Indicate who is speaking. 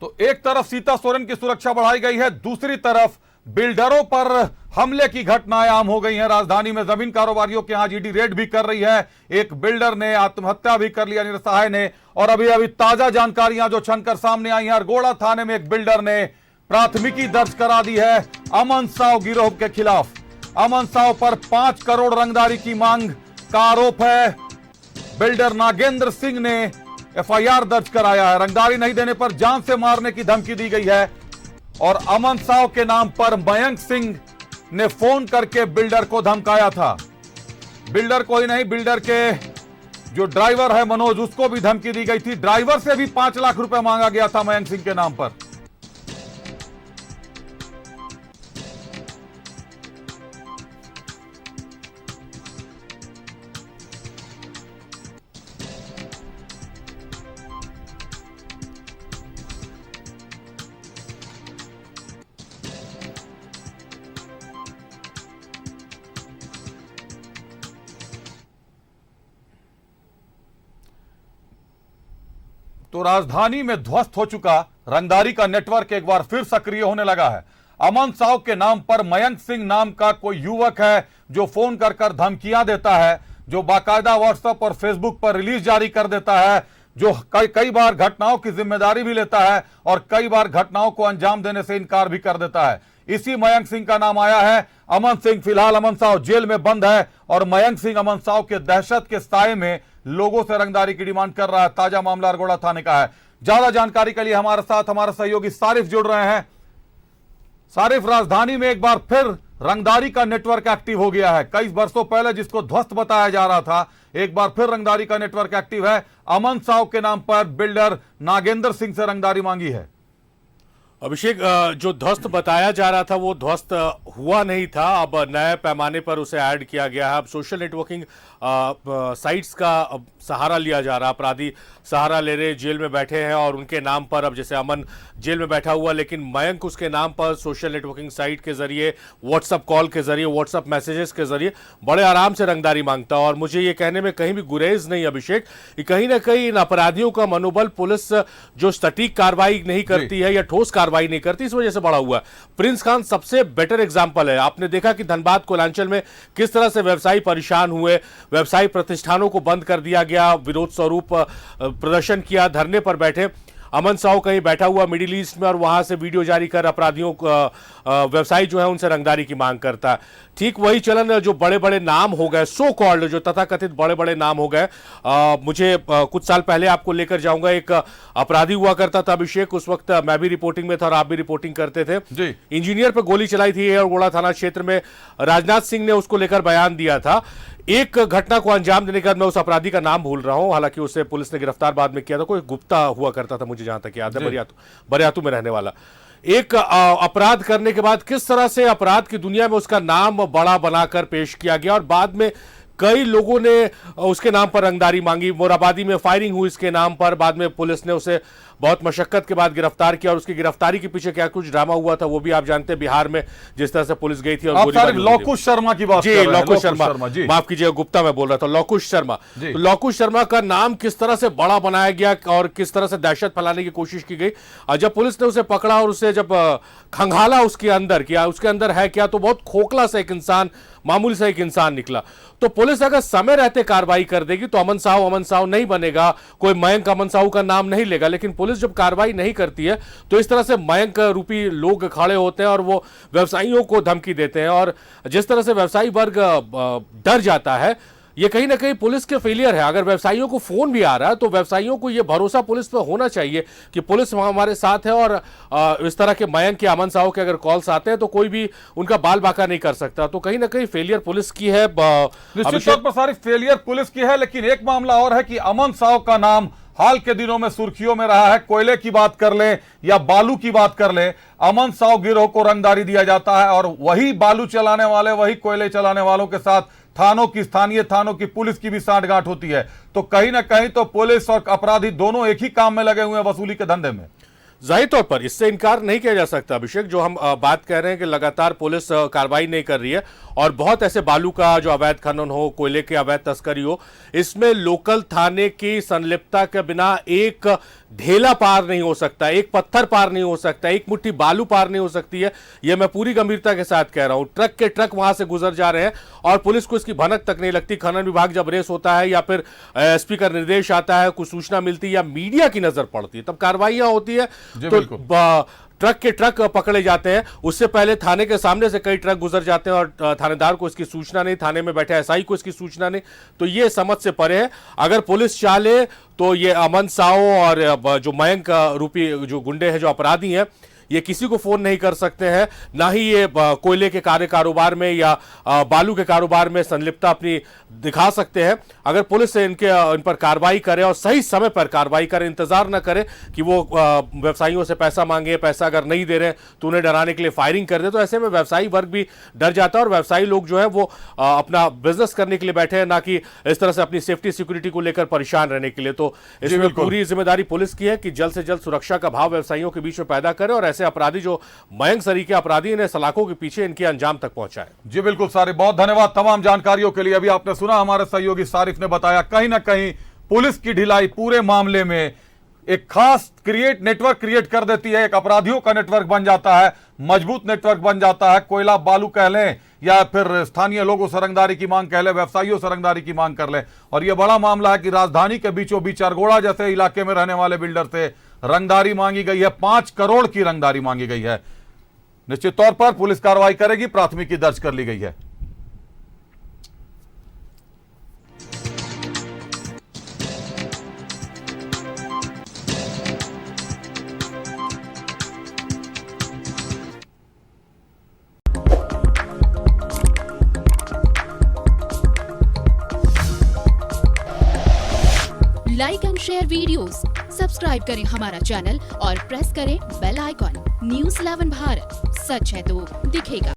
Speaker 1: तो एक तरफ सीता सोरेन की सुरक्षा बढ़ाई गई है, दूसरी तरफ बिल्डरों पर हमले की घटनाएं आम हो गई हैं। राजधानी में जमीन कारोबारियों के यहां ईडी रेड भी कर रही है। एक बिल्डर ने आत्महत्या भी कर लिया, निरसहाय ने। और अभी अभी ताजा जानकारियां जो छनकर सामने आई हैं, अरगोड़ा थाने में एक बिल्डर ने प्राथमिकी दर्ज करा दी है अमन साव गिरोह के खिलाफ। अमन साव पर 5 करोड़ रंगदारी की मांग का आरोप है। बिल्डर नागेंद्र सिंह ने एफआईआर दर्ज कराया है। रंगदारी नहीं देने पर जान से मारने की धमकी दी गई है। और अमन साव के नाम पर मयंक सिंह ने फोन करके बिल्डर को धमकाया था। बिल्डर को ही नहीं, बिल्डर के जो ड्राइवर है मनोज, उसको भी धमकी दी गई थी। ड्राइवर से भी 5 लाख रुपए मांगा गया था मयंक सिंह के नाम पर। तो राजधानी में ध्वस्त हो चुका रंगदारी का नेटवर्क एक बार फिर सक्रिय होने लगा है। अमन साव के नाम पर मयंक सिंह नाम का कोई युवक है जो फोन कर धमकियां देता है, जो बाकायदा व्हाट्सएप और फेसबुक पर रिलीज जारी कर देता है, जो कई बार घटनाओं की जिम्मेदारी भी लेता है और कई बार घटनाओं को अंजाम देने से इनकार भी कर देता है। इसी मयंक सिंह का नाम आया है। अमन सिंह फिलहाल अमन साव जेल में बंद है और मयंक सिंह अमन साव के दहशत के साए में लोगों से रंगदारी की डिमांड कर रहा है। ताजा मामला अरगोड़ा थाने का है। ज्यादा जानकारी के लिए हमारे साथ हमारे सहयोगी सारिफ जुड़ रहे हैं। सारिफ, राजधानी में एक बार फिर रंगदारी का नेटवर्क एक्टिव हो गया है। कई वर्षों पहले जिसको ध्वस्त बताया जा रहा था, एक बार फिर रंगदारी का नेटवर्क एक्टिव है। अमन साव के नाम पर बिल्डर नागेंद्र सिंह से रंगदारी मांगी है।
Speaker 2: अभिषेक, जो ध्वस्त बताया जा रहा था वो ध्वस्त हुआ नहीं था। अब नए पैमाने पर उसे ऐड किया गया है। अब सोशल नेटवर्किंग साइट्स का सहारा लिया जा रहा। अपराधी सहारा ले रहे, जेल में बैठे हैं और उनके नाम पर, अब जैसे अमन जेल में बैठा हुआ, लेकिन मयंक उसके नाम पर सोशल नेटवर्किंग साइट के जरिए, व्हाट्सएप कॉल के जरिए, व्हाट्सएप मैसेजेस के जरिए बड़े आराम से रंगदारी मांगता। और मुझे ये कहने में कहीं भी गुरेज नहीं अभिषेक, कहीं ना कहीं इन अपराधियों का मनोबल, पुलिस जो सटीक कार्रवाई नहीं करती है या ठोस कार्रवाई नहीं करती, इस वजह से बढ़ा हुआ है। प्रिंस खान सबसे बेटर एग्जांपल है। आपने देखा कि धनबाद कोलांचल में किस तरह से व्यवसायी परेशान हुए, व्यवसायिक प्रतिष्ठानों को बंद कर दिया गया, विरोध स्वरूप प्रदर्शन किया, धरने पर बैठे। अमन साव कहीं बैठा हुआ मिडिल ईस्ट में और वहां से वीडियो जारी कर अपराधियों को, व्यवसायी जो है उनसे रंगदारी की मांग करता है। ठीक वही चलन जो बड़े बड़े नाम हो गए, सो कॉल्ड जो तथाकथित बड़े बड़े नाम हो गए। मुझे कुछ साल पहले आपको लेकर जाऊंगा, एक अपराधी हुआ करता था अभिषेक, उस वक्त मैं भी रिपोर्टिंग में था और आप भी रिपोर्टिंग करते थे जी। इंजीनियर पर गोली चलाई थी अरगोड़ा थाना क्षेत्र में। राजनाथ सिंह ने उसको लेकर बयान दिया था। एक घटना को अंजाम देने के बाद, मैं उस अपराधी का नाम भूल रहा हूं, हालांकि उसे पुलिस ने गिरफ्तार बाद में किया था, कोई गुप्ता हुआ करता था मुझे जहां तक याद है, बरियातू में रहने वाला। एक अपराध करने के बाद किस तरह से अपराध की दुनिया में उसका नाम बड़ा बनाकर पेश किया गया और बाद में कई लोगों ने उसके नाम पर रंगदारी मांगी। मोराबादी में फायरिंग हुई इसके नाम पर, बाद में पुलिस ने उसे बहुत मशक्कत के बाद गिरफ्तार किया और उसकी गिरफ्तारी के पीछे क्या कुछ ड्रामा हुआ था वो भी आप जानते हैं। बिहार में जिस तरह से पुलिस गई थी और
Speaker 1: लौकुश शर्मा की बात,
Speaker 2: जी लौकुश शर्मा, माफ कीजिएगा गुप्ता मैं बोल रहा था, लौकुश शर्मा। तो लौकुश शर्मा का नाम किस तरह से बड़ा बनाया गया और किस तरह से दहशत फैलाने की कोशिश की गई। और जब पुलिस ने उसे पकड़ा और उसे जब खंगाला उसके अंदर किया, उसके अंदर है क्या, तो बहुत खोखला सा एक इंसान, मामूली सा एक इंसान निकला। तो पुलिस अगर समय रहते कार्रवाई कर देगी तो अमन साव नहीं बनेगा, कोई मयंक अमन साव का नाम नहीं लेगा। लेकिन पुलिस जब कार्रवाई नहीं करती है तो इस तरह से मयंक रूपी लोग खड़े होते हैं और वो व्यवसायियों को धमकी देते हैं। और जिस तरह से व्यवसायी वर्ग डर जाता है, ये कहीं ना कहीं पुलिस के फेलियर है। अगर व्यवसायियों को फोन भी आ रहा है तो व्यवसायियों को ये भरोसा पुलिस पर होना चाहिए कि पुलिस हमारे साथ है और इस तरह के मयंक या अमन साहू के अगर कॉल्स आते हैं तो कोई भी उनका बाल बाका नहीं कर सकता। तो कहीं ना कहीं फेलियर पुलिस की है,
Speaker 1: निश्चित तौर पर सारी फेलियर पुलिस की है। लेकिन एक मामला और है कि अमन साहू का नाम हाल के दिनों में सुर्खियों में रहा है। कोयले की बात कर ले या बालू की बात कर ले, अमन साहू गिरोह को रंगदारी दिया जाता है और वही बालू चलाने वाले, वही कोयले चलाने वालों के साथ थानों की, स्थानीय थानों की, पुलिस की भी सांठगांठ होती है। तो कहीं ना कहीं तो पुलिस और अपराधी दोनों एक ही काम में लगे हुए हैं, वसूली के धंधे में।
Speaker 2: जाहिर तौर पर इससे इनकार नहीं किया जा सकता अभिषेक। जो हम बात कह रहे हैं कि लगातार पुलिस कार्रवाई नहीं कर रही है और बहुत ऐसे बालू का जो अवैध खनन हो, कोयले के अवैध तस्करी हो, इसमें लोकल थाने की संलिप्तता के बिना एक ढेला पार नहीं हो सकता, एक पत्थर पार नहीं हो सकता, एक मुट्ठी बालू पार नहीं हो सकती है। यह मैं पूरी गंभीरता के साथ कह रहा हूं। ट्रक के ट्रक वहां से गुजर जा रहे हैं और पुलिस को इसकी भनक तक नहीं लगती। खनन विभाग जब रेस होता है या फिर एसपी का निर्देश आता है, कुछ सूचना मिलती है या मीडिया की नजर पड़ती है, तब कार्रवाइयां होती है तो ट्रक के ट्रक पकड़े जाते हैं। उससे पहले थाने के सामने से कई ट्रक गुजर जाते हैं और थानेदार को इसकी सूचना नहीं, थाने में बैठे एसआई को इसकी सूचना नहीं। तो ये समझ से परे है। अगर पुलिस चाहे तो ये अमन साव और जो मयंक रूपी जो गुंडे हैं, जो अपराधी हैं, ये किसी को फोन नहीं कर सकते हैं, ना ही ये कोयले के कारोबार में या बालू के कारोबार में संलिप्तता अपनी दिखा सकते हैं। अगर पुलिस इन पर कार्रवाई करे और सही समय पर कार्रवाई करे, इंतजार न करे कि वो व्यवसायियों से पैसा मांगे, पैसा अगर नहीं दे रहे तो उन्हें डराने के लिए फायरिंग कर दे, तो ऐसे में व्यवसायी वर्ग भी डर जाता है और व्यवसायी लोग जो है वो अपना बिजनेस करने के लिए बैठे हैं, ना कि इस तरह से अपनी सेफ्टी सिक्योरिटी को लेकर परेशान रहने के लिए। तो इसमें पूरी जिम्मेदारी पुलिस की है कि जल्द से जल्द सुरक्षा का भाव व्यवसायियों के बीच में पैदा करे और ऐसे अपराधी जो मयंक सरीखे अपराधी, इन्हें सलाखों के पीछे इनके अंजाम तक पहुंचाए।
Speaker 1: जी बिल्कुल सारिफ, बहुत धन्यवाद तमाम जानकारियों के लिए। अभी आपने सुना हमारे सहयोगी सारिफ ने बताया, कहीं ना कहीं पुलिस की ढिलाई पूरे मामले में एक खास नेटवर्क क्रिएट कर देती है। एक अपराधियों का नेटवर्क बन जाता है, मजबूत नेटवर्क बन जाता है। कोयला बालू कह लें या फिर स्थानीय लोगों से रंगदारी की मांग कह लें, व्यवसायियों से रंगदारी की मांग कर लें। और यह बड़ा मामला है कि राजधानी के बीचों बीच अरगोड़ा जैसे इलाके में रहने वाले बिल्डर से रंगदारी मांगी गई है, 5 करोड़ की रंगदारी मांगी गई है। निश्चित तौर पर पुलिस कार्रवाई करेगी, प्राथमिकी दर्ज कर ली गई है।
Speaker 3: Like and share videos, subscribe करें हमारा चैनल और प्रेस करें बेल आइकॉन। न्यूज़ 11 भारत, सच है तो दिखेगा।